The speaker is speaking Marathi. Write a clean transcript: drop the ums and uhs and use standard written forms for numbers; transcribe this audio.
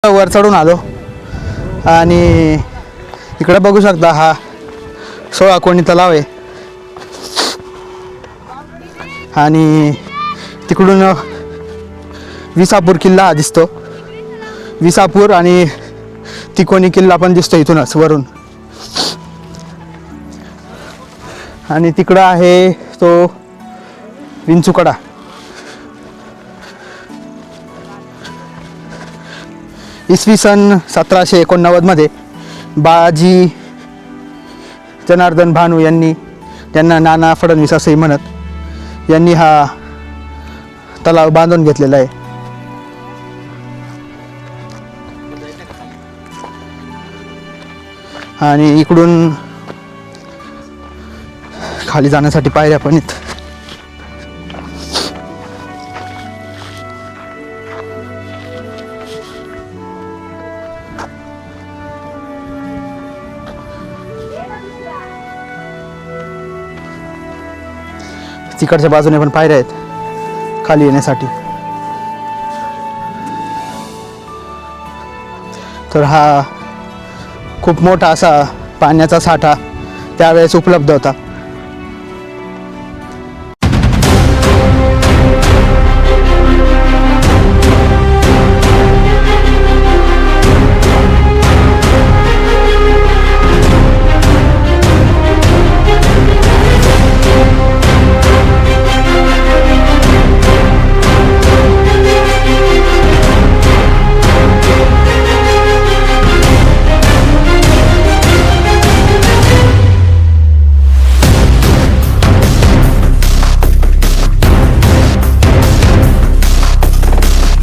वर चढून आलो आणि इकडे बघू शकता हा 16 कोणी तलाव आहे आणि तिकडून विसापूर किल्ला दिसतो. विसापूर आणि तिकोणी किल्ला पण दिसतो इथूनच वरून. आणि तिकडं आहे तो विंचूकडा. इसवी सन 1789 मध्ये बाजी जनार्दन भानू यांनी, त्यांना नाना फडणवीस असंही म्हणत, यांनी हा तलाव बांधून घेतलेला आहे. आणि इकडून खाली जाण्यासाठी पायऱ्या पण आहेत. तिकडच्या बाजूने पण पायऱ्या आहेत खाली येण्यासाठी. तर हा खूप मोठा असा पाण्याचा साठा त्यावेळेस उपलब्ध होता.